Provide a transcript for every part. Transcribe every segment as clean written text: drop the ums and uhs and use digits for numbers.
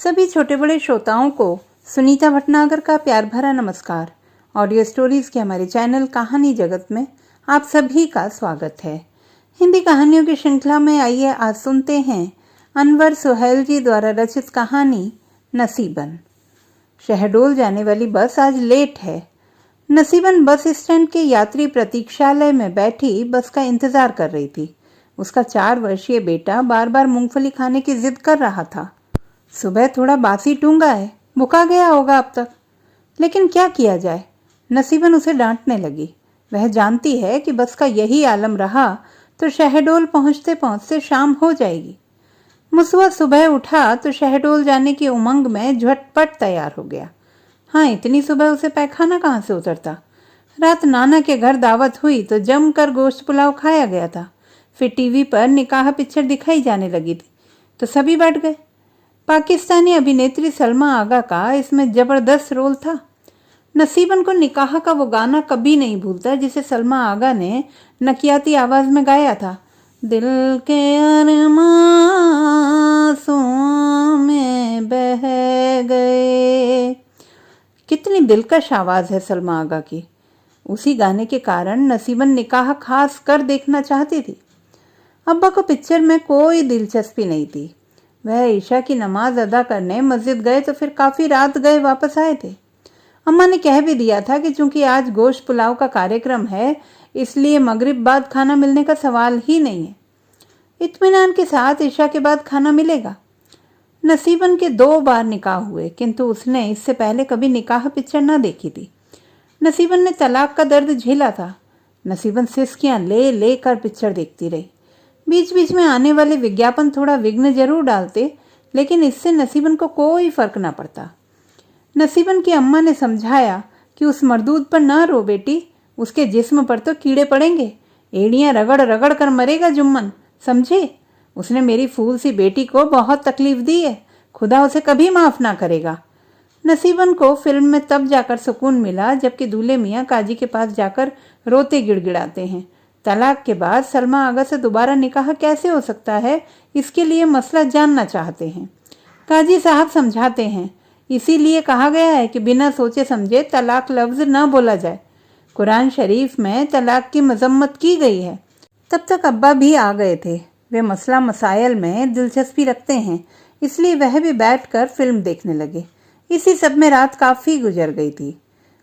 सभी छोटे बड़े श्रोताओं को सुनीता भटनागर का प्यार भरा नमस्कार। ऑडियो स्टोरीज के हमारे चैनल कहानी जगत में आप सभी का स्वागत है। हिंदी कहानियों की श्रृंखला में आइए आज सुनते हैं अनवर सुहेल जी द्वारा रचित कहानी नसीबन। शहडोल जाने वाली बस आज लेट है। नसीबन बस स्टैंड के यात्री प्रतीक्षालय में बैठी बस का इंतजार कर रही थी। उसका 4 वर्षीय बेटा बार बार मूंगफली खाने की जिद कर रहा था। सुबह थोड़ा बासी टूंगा है, भूखा गया होगा अब तक, लेकिन क्या किया जाए। नसीबन उसे डांटने लगी। वह जानती है कि बस का यही आलम रहा तो शहडोल पहुंचते पहुंचते शाम हो जाएगी। मुसवा सुबह उठा तो शहडोल जाने की उमंग में झटपट तैयार हो गया। हाँ, इतनी सुबह उसे पैखाना कहाँ से उतरता। रात नाना के घर दावत हुई तो जमकर गोश्त पुलाव खाया गया था। फिर टीवी पर निकाह पिक्चर दिखाई जाने लगी थी तो सभी बैठ गए। पाकिस्तानी अभिनेत्री सलमा आगा का इसमें जबरदस्त रोल था। नसीबन को निकाह का वो गाना कभी नहीं भूलता जिसे सलमा आगा ने नकियाती आवाज में गाया था। दिल के अरमां आंसुओं में बह गए। कितनी दिलकश आवाज है सलमा आगा की। उसी गाने के कारण नसीबन निकाह खास कर देखना चाहती थी। अब्बा को पिक्चर में कोई दिलचस्पी नहीं थी। वह ईशा की नमाज अदा करने मस्जिद गए तो फिर काफ़ी रात गए वापस आए थे। अम्मा ने कह भी दिया था कि चूंकि आज गोश्त पुलाव का कार्यक्रम है इसलिए मगरिब बाद खाना मिलने का सवाल ही नहीं है। इत्मीनान के साथ ईशा के बाद खाना मिलेगा। नसीबन के 2 बार निकाह हुए किंतु उसने इससे पहले कभी निकाह पिक्चर न देखी थी। नसीबन ने तलाक का दर्द झेला था। नसीबन सिसकियां ले लेकर पिक्चर देखती रही। बीच बीच में आने वाले विज्ञापन थोड़ा विघ्न जरूर डालते, लेकिन इससे नसीबन को कोई फर्क ना पड़ता। नसीबन की अम्मा ने समझाया कि उस मरदूद पर ना रो बेटी, उसके जिस्म पर तो कीड़े पड़ेंगे, एड़ियां रगड़ रगड़ कर मरेगा जुम्मन, समझे। उसने मेरी फूल सी बेटी को बहुत तकलीफ दी है, खुदा उसे कभी माफ ना करेगा। नसीबन को फिल्म में तब जाकर सुकून मिला जबकि दूल्हे मियाँ काजी के पास जाकर रोते गिड़गिड़ाते हैं। तलाक के बाद सलमा आगा से दोबारा निकाह कैसे हो सकता है, इसके लिए मसला जानना चाहते हैं। काजी साहब समझाते हैं, इसीलिए कहा गया है कि बिना सोचे समझे तलाक लफ्ज न बोला जाए। कुरान शरीफ में तलाक की मजम्मत की गई है। तब तक अब्बा भी आ गए थे। वे मसला मसाइल में दिलचस्पी रखते हैं, इसलिए वह भी बैठकर फिल्म देखने लगे। इसी सब में रात काफ़ी गुजर गई थी।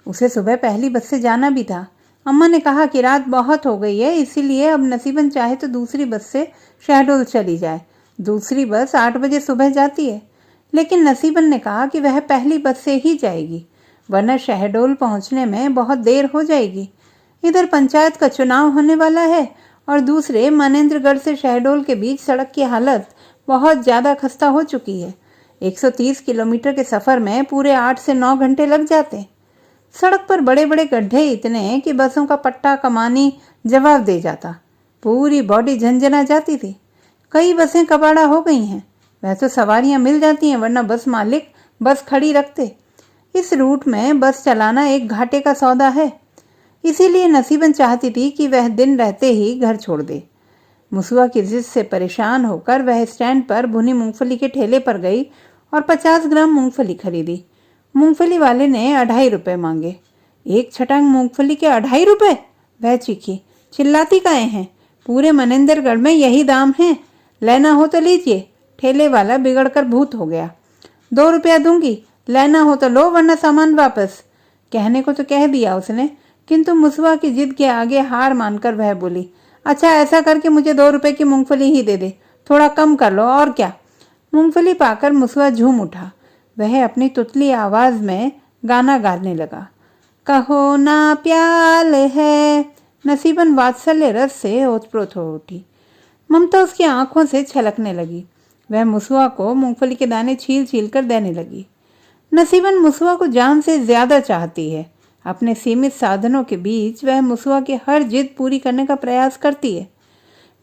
उसे सुबह पहली बस से जाना भी था। अम्मा ने कहा कि रात बहुत हो गई है, इसीलिए अब नसीबन चाहे तो दूसरी बस से शहडोल चली जाए। दूसरी बस 8 बजे सुबह जाती है। लेकिन नसीबन ने कहा कि वह पहली बस से ही जाएगी, वरना शहडोल पहुंचने में बहुत देर हो जाएगी। इधर पंचायत का चुनाव होने वाला है और दूसरे मनेंद्रगढ़ से शहडोल के बीच सड़क की हालत बहुत ज़्यादा खस्ता हो चुकी है। 130 किलोमीटर के सफ़र में पूरे 8 से 9 घंटे लग जाते। सड़क पर बड़े बड़े गड्ढे इतने कि बसों का पट्टा कमानी जवाब दे जाता। पूरी बॉडी झंझना जाती थी। कई बसें कबाड़ा हो गई हैं। वह तो सवारियां मिल जाती हैं, वरना बस मालिक बस खड़ी रखते। इस रूट में बस चलाना एक घाटे का सौदा है। इसीलिए नसीबन चाहती थी कि वह दिन रहते ही घर छोड़ दे। मुसवा की जिद से परेशान होकर वह स्टैंड पर भुनी मूंगफली के ठेले पर गई और 50 ग्राम मूंगफली खरीदी। मूंगफली वाले ने 2.5 रुपये मांगे। 1 छटांग मूंगफली के 2.5 रुपये? वह चीखी। चिल्लाती काहे हैं, पूरे मनेंद्रगढ़ में यही दाम है, लेना हो तो लीजिए। ठेले वाला बिगड़कर भूत हो गया। 2 रुपया दूंगी, लेना हो तो लो वरना सामान वापस। कहने को तो कह दिया उसने, किंतु मुसवा की जिद के आगे हार मानकर वह बोली, अच्छा ऐसा करके मुझे 2 रुपये की मूंगफली ही दे दे, थोड़ा कम कर लो और क्या। मूंगफली पाकर मुसवा झूम उठा। वह अपनी तुतली आवाज में गाना गाने लगा। कहो ना प्याल है। नसीबन वात्सल्य रस से ओतप्रोत हो उठी। ममता उसकी आंखों से छलकने लगी। वह मुसवा को मूंगफली के दाने छील छील कर देने लगी। नसीबन मुसवा को जान से ज्यादा चाहती है। अपने सीमित साधनों के बीच वह मुसवा की हर जिद पूरी करने का प्रयास करती है।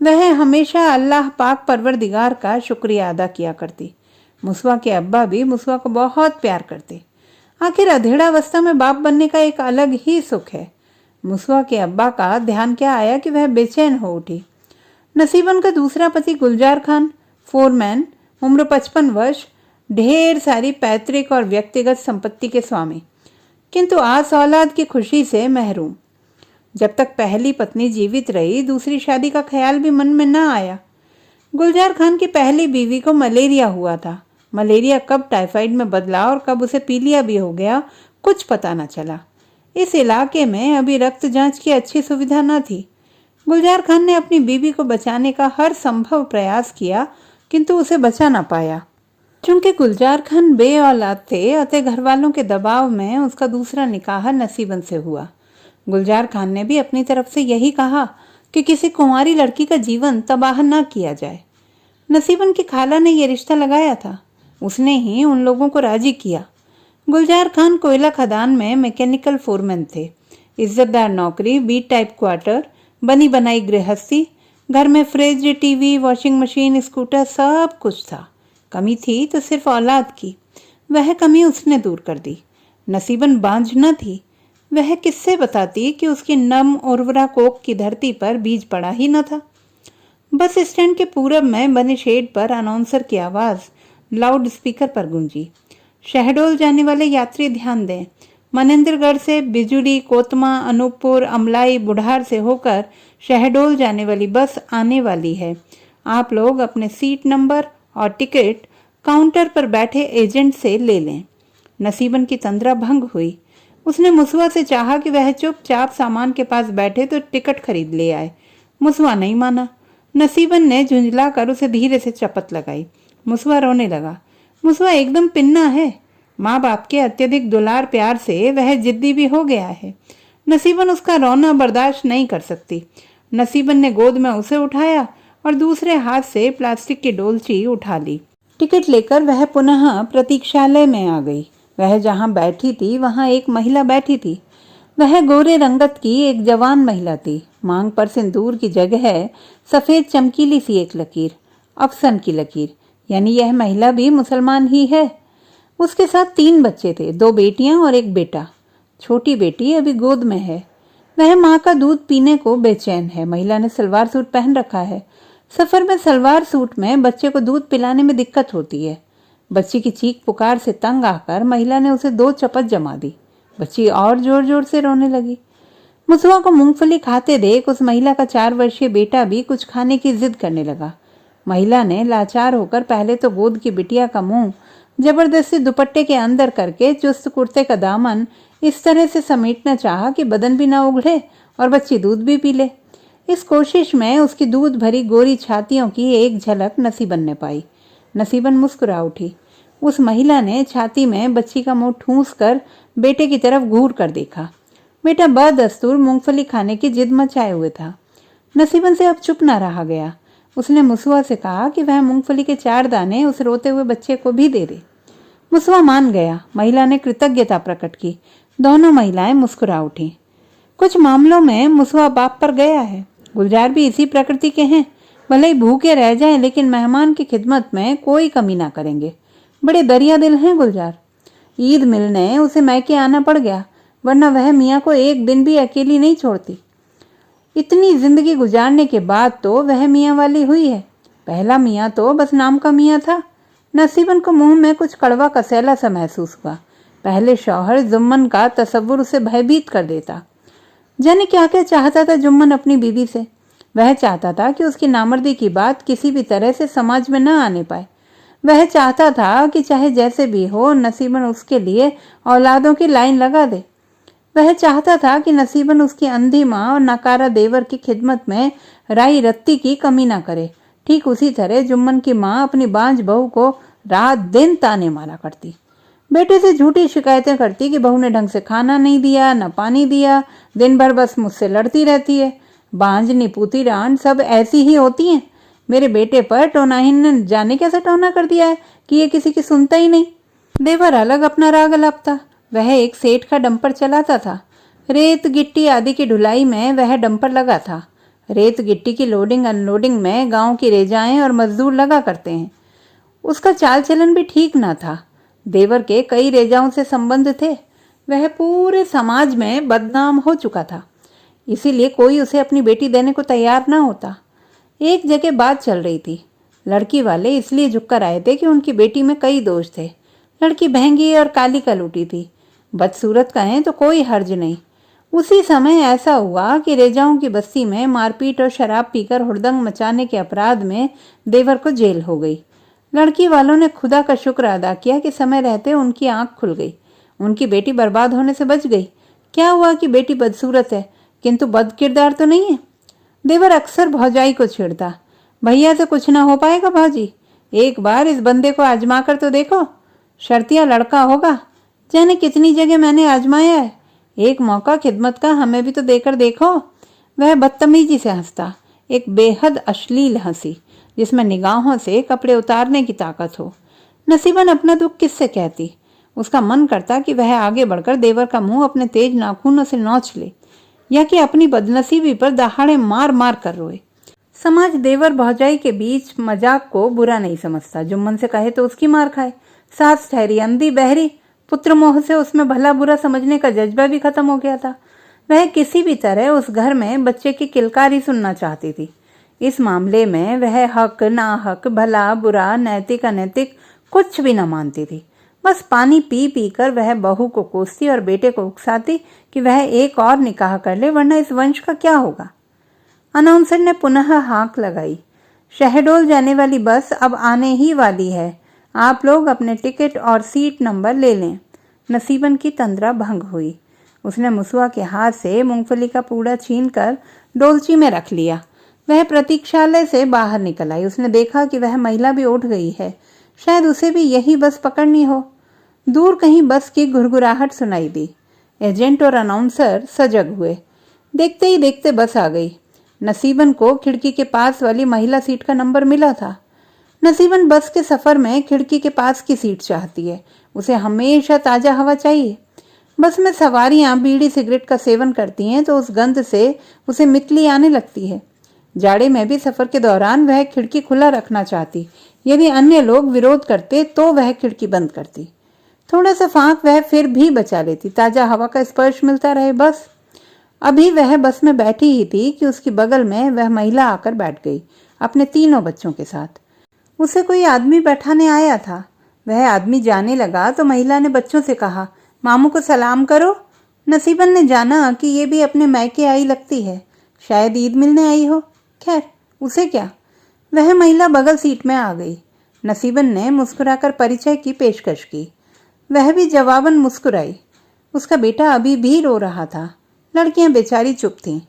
वह हमेशा अल्लाह पाक परवरदिगार का शुक्रिया अदा किया करती। मुसवा के अब्बा भी मुसवा को बहुत प्यार करते। आखिर अधेड़ावस्था में बाप बनने का एक अलग ही सुख है। मुसवा के अब्बा का ध्यान क्या आया कि वह बेचैन हो उठी। नसीबन का दूसरा पति गुलजार खान, फोरमैन, उम्र 55 वर्ष, ढेर सारी पैतृक और व्यक्तिगत संपत्ति के स्वामी, किंतु आस औलाद की खुशी से महरूम। जब तक पहली पत्नी जीवित रही, दूसरी शादी का ख्याल भी मन में न आया। गुलजार खान की पहली बीवी को मलेरिया हुआ था। मलेरिया कब टाइफाइड में बदला और कब उसे पीलिया भी हो गया, कुछ पता न चला। इस इलाके में अभी रक्त जांच की अच्छी सुविधा न थी। गुलजार खान ने अपनी बीवी को बचाने का हर संभव प्रयास किया, किंतु उसे बचा न पाया। चूंकि गुलजार खान बे औलाद थे, अतः घर वालों के दबाव में उसका दूसरा निकाह नसीबन से हुआ। गुलजार खान ने भी अपनी तरफ से यही कहा कि किसी कुंवारी लड़की का जीवन तबाह न किया जाए। नसीबन की खाला ने यह रिश्ता लगाया था, उसने ही उन लोगों को राजी किया। गुलजार खान कोयला खदान में मैकेनिकल फोरमैन थे। इज्जतदार नौकरी, बी टाइप क्वार्टर, बनी बनाई गृहस्थी, घर में fridge, TV, washing machine, scooter, सब कुछ था। कमी थी तो सिर्फ औलाद की। वह कमी उसने दूर कर दी। नसीबन बांझ न थी। वह किससे बताती कि उसकी नम उर्वरा कोक की धरती पर बीज पड़ा ही न था। बस स्टैंड के पूरब में बने शेड पर अनाउंसर की आवाज लाउड स्पीकर पर गूंजी। शहडोल जाने वाले यात्री ध्यान दें, मनेंद्रगढ़ से बिजुली, कोतमा, अनूपपुर, अमलाई, बुढ़ार से होकर शहडोल जाने वाली बस आने वाली है। आप लोग अपने सीट नंबर और टिकट काउंटर पर बैठे एजेंट से ले लें। नसीबन की तंद्रा भंग हुई। उसने मुसवा से चाहा कि वह चुपचाप सामान के पास बैठे तो टिकट खरीद ले आए। मुसवा नहीं माना। नसीबन ने झुंझला कर उसे धीरे से चपत लगाई। मुसवा रोने लगा। मुसवा एकदम पिन्ना है। माँ बाप के अत्यधिक दुलार प्यार से वह जिद्दी भी हो गया है। नसीबन उसका रोना बर्दाश्त नहीं कर सकती। नसीबन ने गोद में उसे उठाया और दूसरे हाथ से प्लास्टिक की डोलची उठा ली। टिकट लेकर वह पुनः प्रतीक्षालय में आ गई। वह जहाँ बैठी थी वहाँ एक महिला बैठी थी। वह गोरे रंगत की एक जवान महिला थी। मांग पर सिंदूर की जगह सफेद चमकीली सी एक लकीर, अफसन की लकीर, यानी यह महिला भी मुसलमान ही है। उसके साथ 3 बच्चे थे, 2 बेटियां और 1 बेटा। छोटी बेटी अभी गोद में है। वह माँ का दूध पीने को बेचैन है। महिला ने सलवार सूट पहन रखा है। सफर में सलवार सूट में बच्चे को दूध पिलाने में दिक्कत होती है। बच्ची की चीख पुकार से तंग आकर महिला ने उसे 2 चपत जमा दी। बच्ची और जोर जोर से रोने लगी। मुसवा को मूंगफली खाते देख उस महिला का 4 वर्षीय बेटा भी कुछ खाने की जिद करने लगा। महिला ने लाचार होकर पहले तो गोद की बिटिया का मुंह जबरदस्ती दुपट्टे के अंदर करके चुस्त कुर्ते का दामन इस तरह से समेटना चाहा कि बदन भी ना उघड़े और बच्ची दूध भी पी ले। इस कोशिश में उसकी दूध भरी गोरी छातियों की एक झलक नसीबन ने पाई। नसीबन मुस्कुरा उठी। उस महिला ने छाती में बच्ची का मुंह ठूंस कर बेटे की तरफ घूर कर देखा। बेटा बदस्तूर मूंगफली खाने की जिद मचाए हुए था। नसीबन से अब चुप न रहा गया। उसने मुसवा से कहा कि वह मूंगफली के 4 दाने उस रोते हुए बच्चे को भी दे दे। मुसवा मान गया। महिला ने कृतज्ञता प्रकट की। दोनों महिलाएं मुस्कुरा उठी। कुछ मामलों में मुसवा बाप पर गया है। गुलजार भी इसी प्रकृति के हैं। भले ही भूखे रह जाएं, लेकिन मेहमान की खिदमत में कोई कमी ना करेंगे। बड़े दरिया दिल हैं गुलजार। ईद मिलने उसे मैके आना पड़ गया, वरना वह मियाँ को एक दिन भी अकेली नहीं छोड़ती। इतनी जिंदगी गुजारने के बाद तो वह मियाँ वाली हुई है। पहला मियाँ तो बस नाम का मियाँ था। नसीबन को मुंह में कुछ कड़वा कसैला सा महसूस हुआ। पहले शौहर जुम्मन का तसव्वुर उसे भयभीत कर देता। जाने क्या क्या चाहता था जुम्मन अपनी बीवी से। वह चाहता था कि उसकी नामर्दी की बात किसी भी तरह से समाज में न आने पाए। वह चाहता था कि चाहे जैसे भी हो, नसीबन उसके लिए औलादों की लाइन लगा दे। वह चाहता था कि नसीबन उसकी अंधी माँ और नकारा देवर की खिदमत में राई रत्ती की कमी ना करे। ठीक उसी तरह जुम्मन की माँ अपनी बांझ बहू को रात दिन ताने मारा करती। बेटे से झूठी शिकायतें करती कि बहू ने ढंग से खाना नहीं दिया, न पानी दिया, दिन भर बस मुझसे लड़ती रहती है। बांझ निपूती रान सब ऐसी ही होती हैं। मेरे बेटे पर टोनाहीन ने जाने कैसे टोना कर दिया है कि ये किसी की सुनता ही नहीं। देवर अलग अपना राग अलापता। वह एक सेठ का डंपर चलाता था। रेत गिट्टी आदि की ढुलाई में वह डंपर लगा था। रेत गिट्टी की लोडिंग अनलोडिंग में गांव की रेजाएं और मजदूर लगा करते हैं। उसका चाल चलन भी ठीक ना था। देवर के कई रेजाओं से संबंध थे। वह पूरे समाज में बदनाम हो चुका था। इसीलिए कोई उसे अपनी बेटी देने को तैयार ना होता। एक जगह बात चल रही थी। लड़की वाले इसलिए झुककर आए थे कि उनकी बेटी में कई दोष थे। लड़की महंगी और काली कलूटी थी, बदसूरत कहें तो कोई हर्ज नहीं। उसी समय ऐसा हुआ कि रेजाओं की बस्ती में मारपीट और शराब पीकर हुड़दंग मचाने के अपराध में देवर को जेल हो गई। लड़की वालों ने खुदा का शुक्र अदा किया कि समय रहते उनकी आंख खुल गई, उनकी बेटी बर्बाद होने से बच गई। क्या हुआ कि बेटी बदसूरत है किंतु बदकिरदार तो नहीं है। देवर अक्सर भौजाई को छेड़ता, भैया से कुछ ना हो पाएगा भाजी, एक बार इस बंदे को आजमा कर तो देखो, शर्तिया लड़का होगा। जाने कितनी जगह मैंने आजमाया है, एक मौका खिदमत का हमें भी तो देकर देखो। वह बदतमीजी से हंसता, एक बेहद अश्लील हंसी जिसमें निगाहों से कपड़े उतारने की ताकत हो। नसीबन अपना दुख किससे कहती। उसका मन करता कि वह आगे बढ़कर देवर का मुंह अपने तेज नाखूनों से नोच ले, या कि अपनी बदनसीबी पर दहाड़े मार मार कर रोए। समाज देवर भौजाई के बीच मजाक को बुरा नहीं समझता। जुम्मन से कहे तो उसकी मार खाए, सास ठहरी अंधी बहरी, पुत्र मोह से उसमें भला बुरा समझने का जज्बा भी खत्म हो गया था। वह किसी भी तरह उस घर में बच्चे की किलकारी सुनना चाहती थी। इस मामले में वह हक ना हक, भला बुरा, नैतिक अनैतिक कुछ भी न मानती थी। बस पानी पी पी कर वह बहू को कोसती और बेटे को उकसाती कि वह एक और निकाह कर ले, वरना इस वंश का क्या होगा। अनाउंसर ने पुनः हाँक लगाई, शहडोल जाने वाली बस अब आने ही वाली है, आप लोग अपने टिकट और सीट नंबर ले लें। नसीबन की तंद्रा भंग हुई। उसने मुसुआ के हाथ से मूंगफली का पूड़ा छीनकर डोलची में रख लिया। वह प्रतीक्षालय से बाहर निकल आई। उसने देखा कि वह महिला भी उठ गई है, शायद उसे भी यही बस पकड़नी हो। दूर कहीं बस की घुरघुराहट सुनाई दी। एजेंट और अनाउंसर सजग हुए। देखते ही देखते बस आ गई। नसीबन को खिड़की के पास वाली महिला सीट का नंबर मिला था। नसीबन बस के सफर में खिड़की के पास की सीट चाहती है, उसे हमेशा ताजा हवा चाहिए। बस में सवारियां बीड़ी सिगरेट का सेवन करती हैं तो उस गंध से उसे मितली आने लगती है। जाड़े में भी सफर के दौरान वह खिड़की खुला रखना चाहती, यदि अन्य लोग विरोध करते तो वह खिड़की बंद करती। थोड़ा सा फांक वह फिर भी बचा लेती, ताजा हवा का स्पर्श मिलता रहे बस। अभी वह बस में बैठी ही थी कि उसकी बगल में वह महिला आकर बैठ गई, अपने तीनों बच्चों के साथ। उसे कोई आदमी बैठाने आया था। वह आदमी जाने लगा तो महिला ने बच्चों से कहा, मामू को सलाम करो। नसीबन ने जाना कि ये भी अपने मैके आई लगती है, शायद ईद मिलने आई हो। खैर उसे क्या, वह महिला बगल सीट में आ गई। नसीबन ने मुस्कुराकर परिचय की पेशकश की, वह भी जवाबन मुस्कुराई। उसका बेटा अभी भी रो रहा था। लड़कियां बेचारी चुप थीं।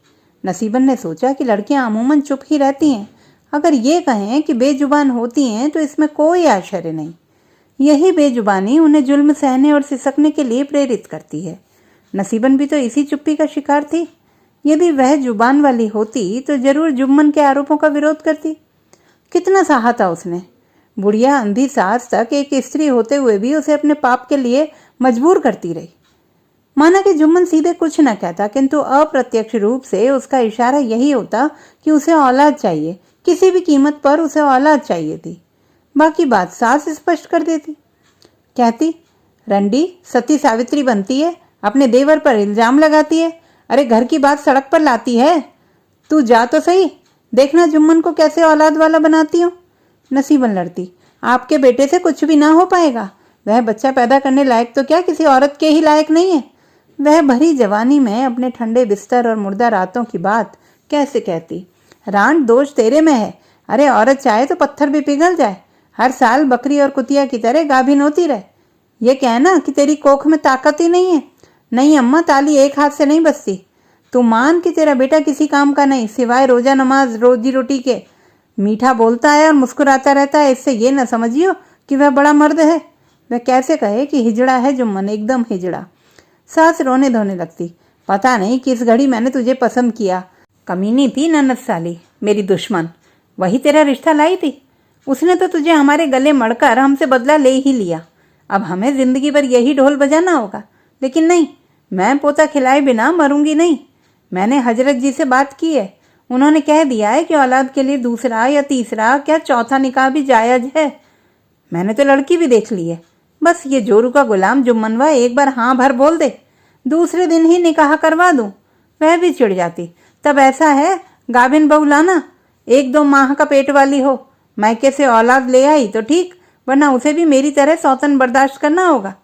नसीबन ने सोचा कि लड़कियां अमूमन चुप ही रहती हैं, अगर ये कहें कि बेजुबान होती हैं तो इसमें कोई आश्चर्य नहीं। यही बेजुबानी उन्हें जुल्म सहने और सिसकने के लिए प्रेरित करती है। नसीबन भी तो इसी चुप्पी का शिकार थी। यदि वह जुबान वाली होती तो जरूर जुम्मन के आरोपों का विरोध करती। कितना सहा था उसने। बुढ़िया अंधी सास तक एक स्त्री होते हुए भी उसे अपने पाप के लिए मजबूर करती रही। माना कि जुम्मन सीधे कुछ न कहता, किंतु अप्रत्यक्ष रूप से उसका इशारा यही होता कि उसे औलाद चाहिए, किसी भी कीमत पर उसे औलाद चाहिए थी। बाकी बात सास स्पष्ट कर देती, कहती, रंडी सती सावित्री बनती है, अपने देवर पर इल्जाम लगाती है, अरे घर की बात सड़क पर लाती है। तू जा तो सही, देखना जुम्मन को कैसे औलाद वाला बनाती हूँ। नसीबन लड़ती, आपके बेटे से कुछ भी ना हो पाएगा, वह बच्चा पैदा करने लायक तो क्या किसी औरत के ही लायक नहीं है। वह भरी जवानी में अपने ठंडे बिस्तर और मुर्दा रातों की बात कैसे कहती। रान दोष तेरे में है, अरे औरत चाहे तो पत्थर भी पिघल जाए, हर साल बकरी और कुतिया की तरह गाभिन होती रहे। ये कहना कि तेरी कोख में ताकत ही नहीं है। नहीं अम्मा, ताली एक हाथ से नहीं बसती। तू मान कि तेरा बेटा किसी काम का नहीं, सिवाय रोजा नमाज रोजी रोटी के। मीठा बोलता है और मुस्कुराता रहता है, इससे ये न समझियो कि वह बड़ा मर्द है। वह कैसे कहे कि हिजड़ा है जुम्मन, एकदम हिजड़ा। सास रोने धोने लगती, पता नहीं किस घड़ी मैंने तुझे पसंद किया। कमीनी थी ननद साली, मेरी दुश्मन, वही तेरा रिश्ता लाई थी। उसने तो तुझे हमारे गले मड़कर हमसे बदला ले ही लिया। अब हमें जिंदगी भर यही ढोल बजाना होगा। लेकिन नहीं, मैं पोता खिलाए बिना मरूंगी नहीं। मैंने हजरत जी से बात की है, उन्होंने कह दिया है कि औलाद के लिए दूसरा या तीसरा क्या चौथा निकाह भी जायज है। मैंने तो लड़की भी देख ली है। बस ये जोरू का गुलाम जुम्मनवा एक बार हाँ भर बोल दे, दूसरे दिन ही निकाह करवा दूं। वह भी चिढ़ जाती, तब ऐसा है गाभिन बहू लाना, 1-2 माह का पेट वाली हो, मायके से औलाद ले आई तो ठीक, वरना उसे भी मेरी तरह सौतन बर्दाश्त करना होगा।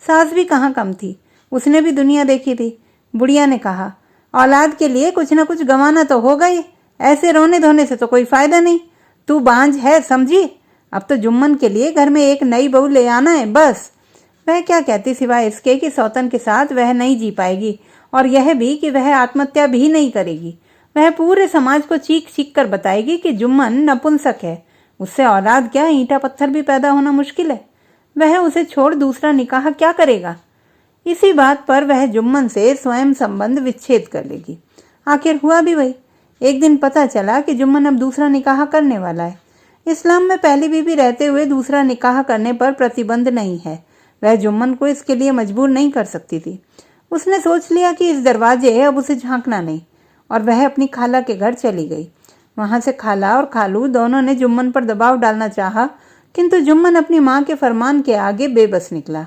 सास भी कहाँ कम थी, उसने भी दुनिया देखी थी। बुढ़िया ने कहा, औलाद के लिए कुछ न कुछ गंवाना तो होगा ही, ऐसे रोने धोने से तो कोई फायदा नहीं। तू बांझ है समझी, अब तो जुम्मन के लिए घर में एक नई बहू ले आना है बस। वह क्या कहती सिवाय इसके कि सौतन के साथ वह नहीं जी पाएगी, और यह भी कि वह आत्महत्या भी नहीं करेगी। वह पूरे समाज को चीख चीख कर बताएगी कि जुम्मन नपुंसक है, उससे औलाद क्या ईंटा पत्थर भी पैदा होना मुश्किल है। वह उसे छोड़ दूसरा निकाह क्या करेगा। इसी बात पर वह जुम्मन से स्वयं संबंध विच्छेद कर लेगी। आखिर हुआ भी वही। एक दिन पता चला कि जुम्मन अब दूसरा निकाह करने वाला है। इस्लाम में पहली बीवी रहते हुए दूसरा निकाह करने पर प्रतिबंध नहीं है। वह जुम्मन को इसके लिए मजबूर नहीं कर सकती थी। उसने सोच लिया कि इस दरवाजे अब उसे झांकना नहीं, और वह अपनी खाला के घर चली गई। वहां से खाला और खालू दोनों ने जुम्मन पर दबाव डालना चाहा, किंतु जुम्मन अपनी माँ के फरमान के आगे बेबस निकला।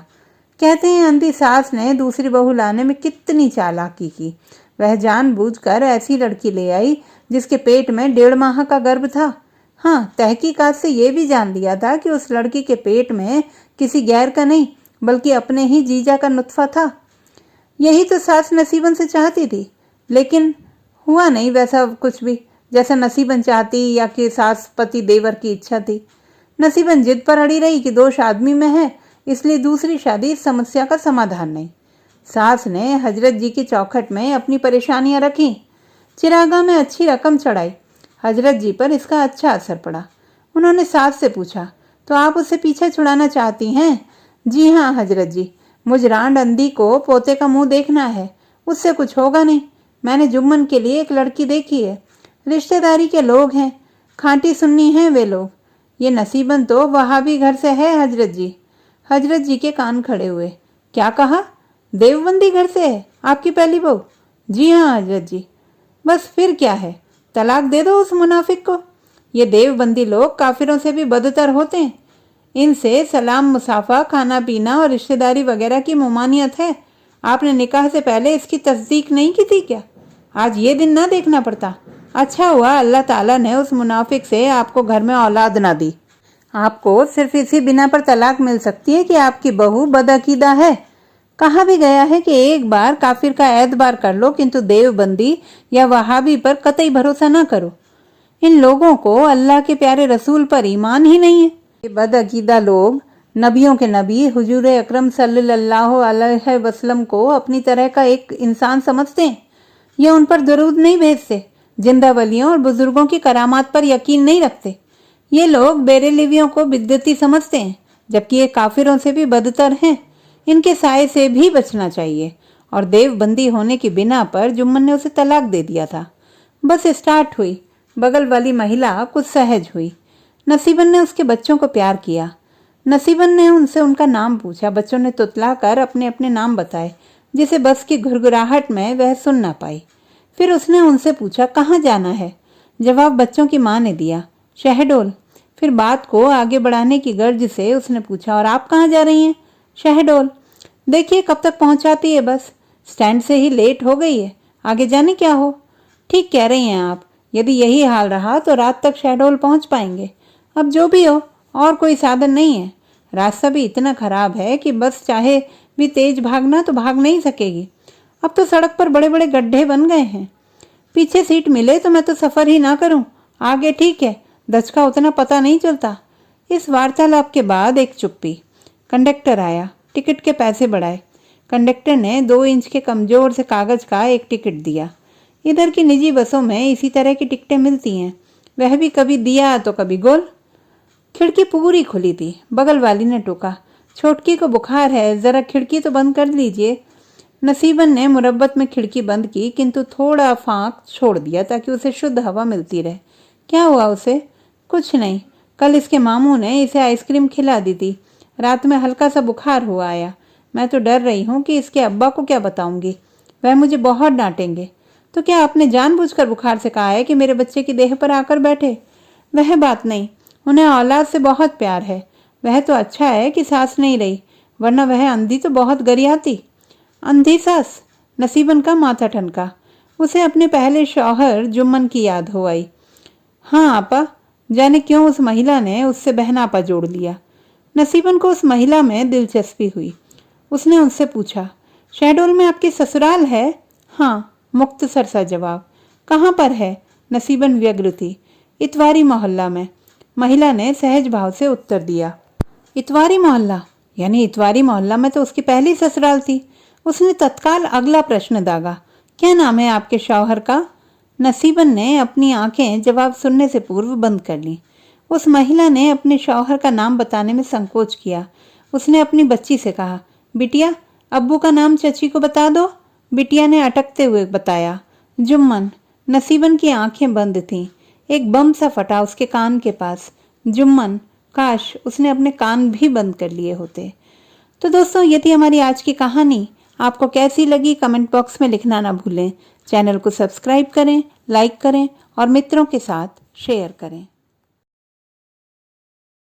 कहते हैं अंधी सास ने दूसरी बहू लाने में कितनी चालाकी की। वह जानबूझकर ऐसी लड़की ले आई जिसके पेट में 1.5 माह का गर्भ था। हाँ, तहकीकात से ये भी जान लिया था कि उस लड़की के पेट में किसी गैर का नहीं बल्कि अपने ही जीजा का नुत्फा था। यही तो सास नसीबन से चाहती थी, लेकिन हुआ नहीं वैसा कुछ भी जैसा नसीबन चाहती या कि सास पति देवर की इच्छा थी। नसीबन जिद पर अड़ी रही कि दोष आदमी में है, इसलिए दूसरी शादी इस समस्या का समाधान नहीं। सास ने हजरत जी की चौखट में अपनी परेशानियां रखी, चिरागा में अच्छी रकम चढ़ाई। हजरत जी पर इसका अच्छा असर पड़ा। उन्होंने सास से पूछा, तो आप उससे पीछे छुड़ाना चाहती हैं? जी हाँ हजरत जी, मुझ रांड अंधी को पोते का मुंह देखना है, उससे कुछ होगा नहीं। मैंने जुम्मन के लिए एक लड़की देखी है, रिश्तेदारी के लोग हैं, खांटी सुन्नी हैं वे लोग। ये नसीबन तो वहाबी घर से है हजरत जी। हजरत जी के कान खड़े हुए। क्या कहा? देवबंदी घर से है आपकी पहली बहू? जी हाँ हजरत जी। बस फिर क्या है, तलाक दे दो उस मुनाफिक को। ये देवबंदी लोग काफिरों से भी बदतर होते हैं। इनसे सलाम मुसाफा, खाना पीना और रिश्तेदारी वगैरह की मुमानियत है। आपने निकाह से पहले इसकी तस्दीक नहीं की थी क्या? आज ये दिन ना देखना पड़ता। अच्छा हुआ अल्लाह ताला ने उस मुनाफिक से आपको घर में औलाद ना दी। आपको सिर्फ इसी बिना पर तलाक मिल सकती है कि आपकी बहू बदअकीदा है। कहा भी गया है कि एक बार काफिर का एतबार कर लो, किंतु देवबंदी या वहाबी पर कतई भरोसा ना करो। इन लोगों को अल्लाह के प्यारे रसूल पर ईमान ही नहीं है। ये बदअकीदा लोग नबियों के नबी हुजूर अकरम सल्लल्लाहु अलैहि वसल्लम को अपनी तरह का एक इंसान समझते हैं। ये उन पर दरूद नहीं भेजते, जिंदा वलियों और बुजुर्गों की करामात पर यकीन नहीं रखते। ये लोग बेरेलिवियों को बिद्दती समझते हैं, जबकि ये काफिरों से भी बदतर हैं। इनके साए से भी बचना चाहिए। और देवबंदी होने की बिना पर जुम्मन ने उसे तलाक दे दिया था। बस स्टार्ट हुई। बगल वाली महिला कुछ सहज हुई। नसीबन ने उसके बच्चों को प्यार किया। नसीबन ने उनसे उनका नाम पूछा। बच्चों ने तुतला कर अपने अपने नाम बताए, जिसे बस की घुरघुराहट में वह सुन ना पाई। फिर उसने उनसे पूछा, कहाँ जाना है? जवाब बच्चों की माँ ने दिया, शहडोल। फिर बात को आगे बढ़ाने की गर्ज से उसने पूछा, और आप कहाँ जा रही हैं? शहडोल। देखिए कब तक पहुंचाती है बस, स्टैंड से ही लेट हो गई है, आगे जाने क्या हो। ठीक कह रही हैं आप, यदि यही हाल रहा तो रात तक शहडोल पहुंच पाएंगे। अब जो भी हो, और कोई साधन नहीं है। रास्ता भी इतना खराब है कि बस चाहे भी तेज भागना तो भाग नहीं सकेगी। अब तो सड़क पर बड़े बड़े गड्ढे बन गए हैं। पीछे सीट मिले तो मैं तो सफर ही ना करूं, आगे ठीक है, दचका उतना पता नहीं चलता। इस वार्तालाप के बाद एक चुप्पी। कंडक्टर आया, टिकट के पैसे बढ़ाए। कंडक्टर ने 2 इंच के कमजोर से कागज का एक टिकट दिया। इधर की निजी बसों में इसी तरह की टिकटें मिलती हैं, वह भी कभी दिया तो कभी गोल। खिड़की पूरी खुली थी। बगल वाली ने टोका, छोटकी को बुखार है, जरा खिड़की तो बंद कर लीजिए। नसीबन ने मुरब्बत में खिड़की बंद की, किंतु थोड़ा फांक छोड़ दिया ताकि उसे शुद्ध हवा मिलती रहे। क्या हुआ उसे? कुछ नहीं, कल इसके मामू ने इसे आइसक्रीम खिला दी थी, रात में हल्का सा बुखार हुआ आया। मैं तो डर रही हूँ कि इसके अब्बा को क्या बताऊंगी, वह मुझे बहुत डांटेंगे। तो क्या आपने जानबूझकर बुखार से कहा है कि मेरे बच्चे की देह पर आकर बैठे? वह बात नहीं, उन्हें औलाद से बहुत प्यार है। वह तो अच्छा है कि सास नहीं रही, वरना वह अंधी तो बहुत गरियाती। अंधी सास? नसीबन का माथा ठनका। उसे अपने पहले शौहर जुम्मन की याद हो आई। हाँ आपा, जाने क्यों उस महिला ने उससे बहनापा जोड़ लिया। नसीबन को उस महिला में दिलचस्पी हुई। उसने उनसे पूछा, शहडोल में आपकी ससुराल है? हाँ, मुख्तसर सा जवाब। कहाँ पर है? नसीबन व्यग्र थी। इतवारी मोहल्ला में, महिला ने सहज भाव से उत्तर दिया। इतवारी मोहल्ला? यानी इतवारी मोहल्ला में तो उसकी पहली ससुराल थी। उसने तत्काल अगला प्रश्न दागा, क्या नाम है आपके शौहर का? नसीबन ने अपनी आंखें जवाब सुनने से पूर्व बंद कर ली। उस महिला ने अपने शौहर का नाम बताने में संकोच किया। उसने अपनी बच्ची से कहा, बिटिया, अब्बू का नाम चची को बता दो। बिटिया ने अटकते हुए बताया, जुम्मन। नसीबन की आंखें बंद थीं। एक बम सा फटा उसके कान के पास। जुम्मन। काश उसने अपने कान भी बंद कर लिए होते। तो दोस्तों, ये थी हमारी आज की कहानी। आपको कैसी लगी कमेंट बॉक्स में लिखना ना भूलें। चैनल को सब्सक्राइब करें, लाइक करें और मित्रों के साथ शेयर करें।